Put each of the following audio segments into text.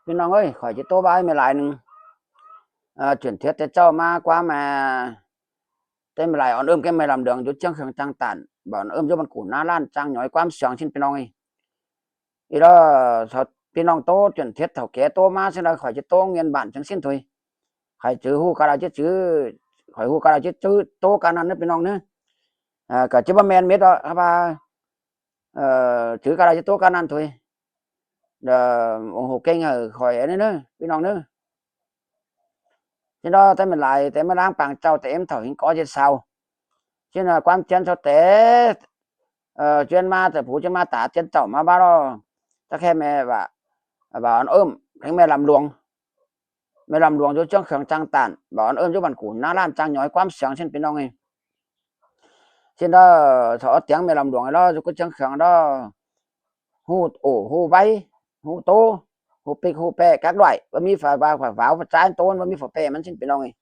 พี่น้องเอ้ยข่อยจะโตบายไม่หลายหนึ่งchuyển thiết cho châu ma qua mà tên mà lại on cái mày làm đường chút chương trang tản bọn cho bọn củ na lan trang nhói quam sáng xinพี่น้องấy ý đó saoพี่น้องโต chuyển thiết thảo kếโตมาxin là khỏiจะโตnghiền bản chẳng xin thôi khỏi chữ hu cả chứ khỏi hu cả chứโตcảนั้นพี่น้องnữa cả chứ ba men biết đó ba chữ cả chứโตcảนั้นthôi ủng hộ kênh khỏi ấy nữaพี่น้องnữa chứ đó tới mình lại tới mình đang bằng trâu tới em thở hình có gì sao chứ là quan chân cho tế chuyên ma từ phụ chuyên ma tả chân tàu ma ba đó chắc khi mẹ và anh ôm anh mẹ làm luồng cho chân khẳng trang tản bảo anh ôm cho bạn cũ nó làm trang nhói quam sáng trên bên ông ấy trên đó thọ tiếng mẹ làm luồng đó cho cái chân khẳng đó hu vay hu tô hu pik hu pe các loại và mi phải vào và trái tôn và mi phải peมันtrên bên ông ấy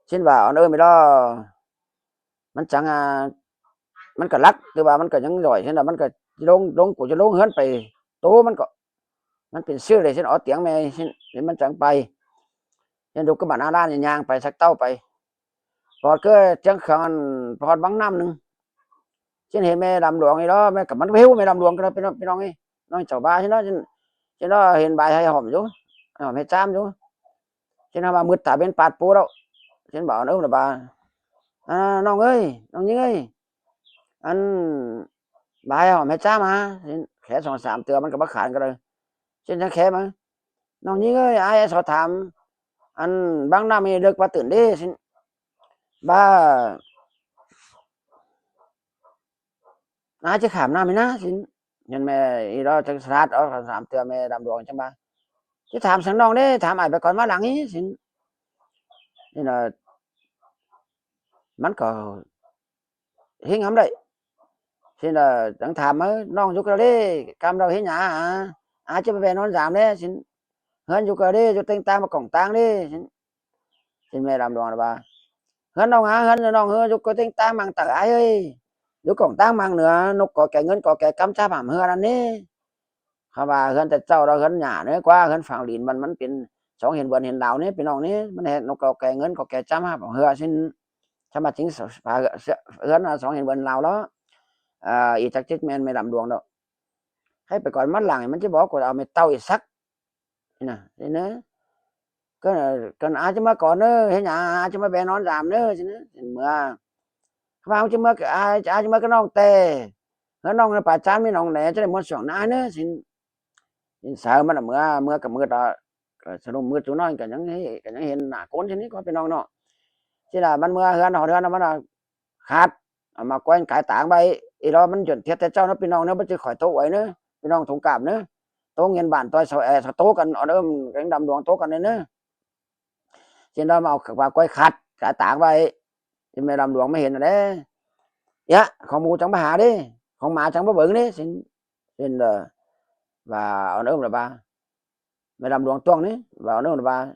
trên vào anh ôm đóมันจังมันก็รักแต่ว่ามันก็ยังย่อยเช่นว่ามันก็ลงกูจะลงเฮือนไปโตมันก็มันเป็นชื่อเลยเช่นอ๋อเตียงแม่เช่นมันจังไปเช่นดูก็บ้านอาด้านย่างไปสักเต้าไปพอก็จังขันพอบังน้ำหนึ่งเช่นเห็นแม่ดำหลวงไอ้đóแม่กับมันเพี้ยวแม่ดำหลวงก็เป็นน้องไอ้น้องเจ้าบ้าเช่นđóเห็นใบให้หอมอยู่หอมให้จ้ามอยู่เช่นว่ามืดตาเป็นปาดปูแล้วเช่นบอกน้องlà bàน้องเอ้ยน้องยิงเอ้ยอันบายหอมให้จ้ามาแค่2-3เตือมันก็บ่ขานกันเลยเช่นจังแค่มาน้องยิงเอ้ยอ้ายสอบถามอันบางน้ำมีเลิกว่าตื่นดิสิบ้าอ้ายจะขามน้ำไหมนะสิnhânแม่อีđóจังสลัด3เตือแม่ดำดวงจังบ่าจะถามสังน้องเด้ถามอ้ายไปก่อนมาหลังนี้สินี่น่ะมันก็เฮ็ดงำได้xin là chẳng thàm á non chút đi cam đâu hết nhà à chứ về non giảm đấy xin hơn chút đi cho tên ta mà cổng tang đi xin mẹ làm đoàn là bà hơn đâu hả hơn non hơn chút tên ta mang tờ ai ơi chút cổng tang mang nữa nó có cái ngân có cái cam cha bảm hơn anh điเขาว่าเฮือนแต่เจ้าเราเฮือนหญ้าเนี่ยกว่าเฮือนฝั่งดินมันเป็นสองเห็นบนเห็นดาวนี่พี่น้องนี่มันเห็นนกก็แก่เงินก็แก่จ้ำฮะเฮือสิถ้ามาจริงเฮือนสองเห็นบนดาวđóอีจักจิตแมนไม่ลำดวงดอกให้ไปก่อนมัดหลังมันจะบอกว่าเอาไม่เต้าอีสักนะนี่นะก็อาจจะมาก่อนเนอะเห็นอาจจะมาแบนอนสามเนอะใช่ไหมเมื่อเขาจะมาอาจจะมาก็น้องแต่แล้วน้องในป่าจ้าไม่น้องไหนจะได้มดสองนายเนอะสิสาวมันเมื่อกับเมื่อต่อสรุปเมื่อจุน้อยกันยังเห็นหน้าก้นชนิดก็เป็นน้องเนาะที่ละมันเมื่อเฮือนหอเฮือนมันขาดมาแกว้นขายต่างไปอีเรามันหยุดเทียแต่เจ้านะพี่น้องเนี่ยมันจะข่อยโตไว้เนอะพี่น้องถงกาบเนอะโตเงินบ้านตัวโตกันเอาเดิมแรงดำดวงโตกันเนอะเช่นเราเอาว่าแกว้ขาดขายต่างไปที่แม่ดำดวงไม่เห็นอะไรเนี่ยของมูจังไปหาดิของหมาจังไปเบิ่งดิxin và ở nữa là ba mẹ làm đoàn tuần đấy và ở nữa là ba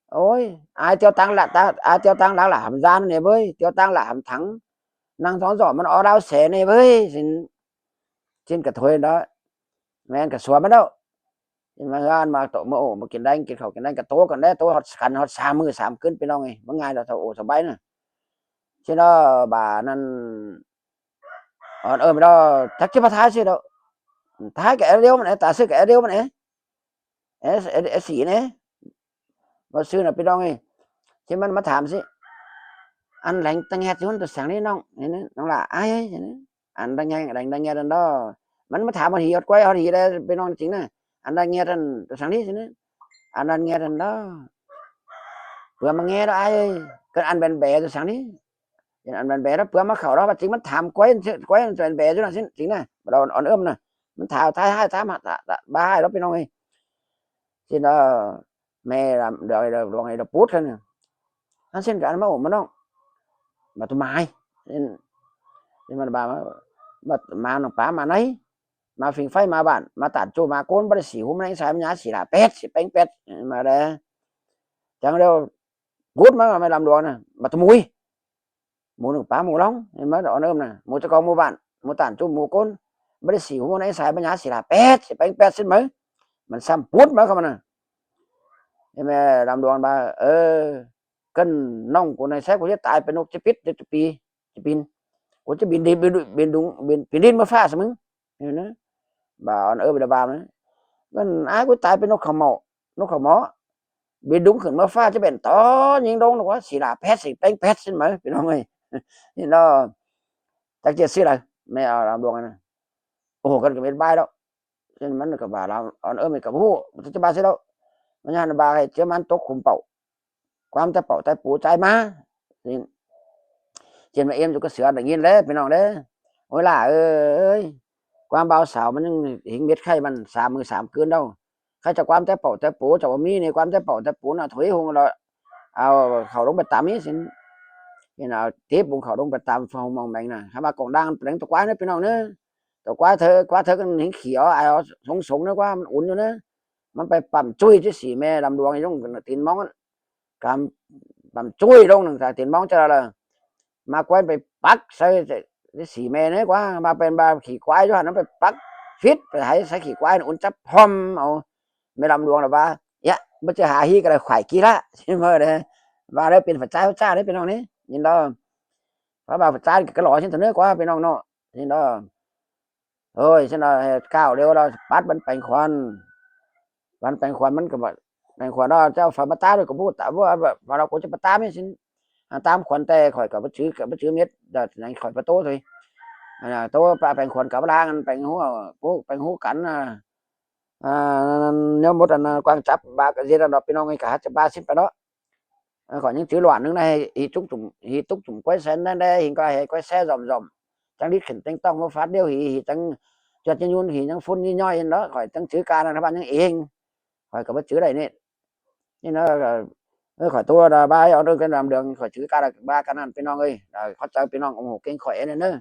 ôi ai tiêu tăng là ai tiêu tăng là hàm gian này với tiêu tăng là hàm thắng năng thắng giỏiมันđau xẻ này với xin cả thôi đó mẹ cả xóa mất đâu mà gan mà tổ mộ màกินเขากินได้กับโตกันได้โตฮอดกันฮอด3 มื้อ 3 คืนพี่น้องเอ้ยบ่ง่ายดอกเท่าโอสบายน่ะchứ đó bàนั่นไม่ได้จักสิมาท้ายสิดอกท้ายแกเดียวมันตาซื้อแกเดียวมันสีนี่บ่ซื้อน่ะพี่น้องเอ้ยสิมันมาถามสิอันแหล่งตังแฮดสิมันตัวแสงนี่น้องนี่นะน้องล่ะอ้ายเอ้ยอันตังแฮแหล่งตังแฮนั่นđóมันมาถามว่าหีอดก้อยอดหีได้พี่น้องจริงนะอันตังแฮนั่นตัวแสงนี่สินะอันตังแฮนั่นđó vừa mà nghe đó ai ơi cái anh bạn bèตัวแสงนี่anh bạn bè đó vừaมาเข้าđóจริงมันถามก้อยbạn bè chứน่ะสิจริงนะเราอ่อนน่ะมันถามท้ายให้ถามบ้าแล้วพี่น้องเอ้ยสิđó mẹ làm đời rồi này là pút thôi nè anh xin cả nó mà nó mà tôi mai nhưng mà bà mà nó phá mà nấy mà phiền phái mà bạn mà tản cho mà côn bắt xỉu hôm nay sáng nhá xỉ là pet xỉ bánh pet mà đây chẳng đâu gút mà mày làm đồ nè mà tôi mua được phá mua lóng mới đó nữa nè mua cho con mua bạn mua tản cho mua côn บ่ได้สีหัวในสายปัญญาศิลาแปดสิไปแปดสิมั้ยมันซ้ำปุดมาเข้ามันน่ะใช่ไหมลำดวนมาcân nong của này sẽ có tายเป็นนกจะปิดจะปีจะบินกูจะบินดีบินดุงบินดินมาฟ้าสมึงเห็นนะบ่าวไปดาบามนะมันอ้ายกูตายเป็นนกเขาหมอนกเขาหมอบินดุงขึ้นมาฟ้าจะเป็นต่อยิงดงหรอกว่าสีลาแพทย์สิเป็นแพทย์ใช่ไหมพี่น้องเอ้ยนี่เนาะจักเจ็ดสิอะไรไม่เอาลำดวงนะโอ้โหกันก็เป็นใบแล้วเช่นมันก็บ่าเรามันกับผู้มันจะบาเสียแล้วมันยันบาให้เจ้ามันตกขุมเป่าความแต่เป่าแต่ปูใจมาเช่นมาเอ็มจุกเสืออย่างนี้เลยพี่น้องเด้อเวลาความเบาสาวมันยังหิงเม็ดไข่มัน3 มื้อ 3 คืนเด้าใครจะความแต่เป่าแต่ปูจะว่ามีในความแต่เป่าแต่ปูน่ะถอยหงแล้วเอาเขาลงไปตามนี้สินี่น่ะเทปบุงเขาลงไปตามฟองมองแมงน่ะถ้ามากองดังแปลงตะควายนะพี่น้องเด้อตะควายเธอกันหิงเขียวเอาสงนะว่ามันอุ่นอยู่นะมันไปปั่มจุ้ยที่สีแม่ลำดวงอยู่ตรงตีนมองการปั่มจุ้ยลงจากตีนมองจะละมาควายไปปักใส่สีแม่เนี่ยกว่ามาเป็นบาขี่ควายด้วยนั้นไปปักฟิตไปให้ใส่ขี่ควายอุ่นจับพร้อมเอาไม่ลำดวงหรอบ้าเนี่ยมันจะหาฮีกันเลยขวายกี่ละใช่ไหมเลยว่าได้เป็นฝัดใจฝัดจ้าได้เป็นน้องนี้ยินดีเพราะว่าฝัดใจก็หล่อฉันตัวเนื้อกว่าเป็นน้องเนาะยินดีเฮ้ยฉันเอาก้าวเร็วเราปัดมันเป็นควันมันเป็นควันมันก็แบบเป็นควันเราเจ้าฝ่ายมาตาด้วยก็พูดแต่ว่าแบบเราควรจะมาตามไม่สิตามควันแต่ข่อยกับชื่อเม็ดแต่ในข่อยประตูthôi tôiเป็นคนกับล่างเป็นหัวพวกเป็นหัวกันnếu một lần quan chấp ba cái gì đó bên ông cả ba xin phải đó còn những chữ loạn nước này thì túc trùng quay sen đây hiện coi quay xe dòm chẳng đi khẩn tinh tông nó phát điêu thì chẳng cho chân nhún thì những phun như nhoi đó khỏi chẳng chữ ca là các bạn những yên khỏi có bất chữ này nè nhưng nó khỏi tôi là ba ở đây cái làm đường khỏi chữ ca là ba cái này bên ông ơi rồi khó chơi bên ông ủng hộ kênh khỏe nên nữa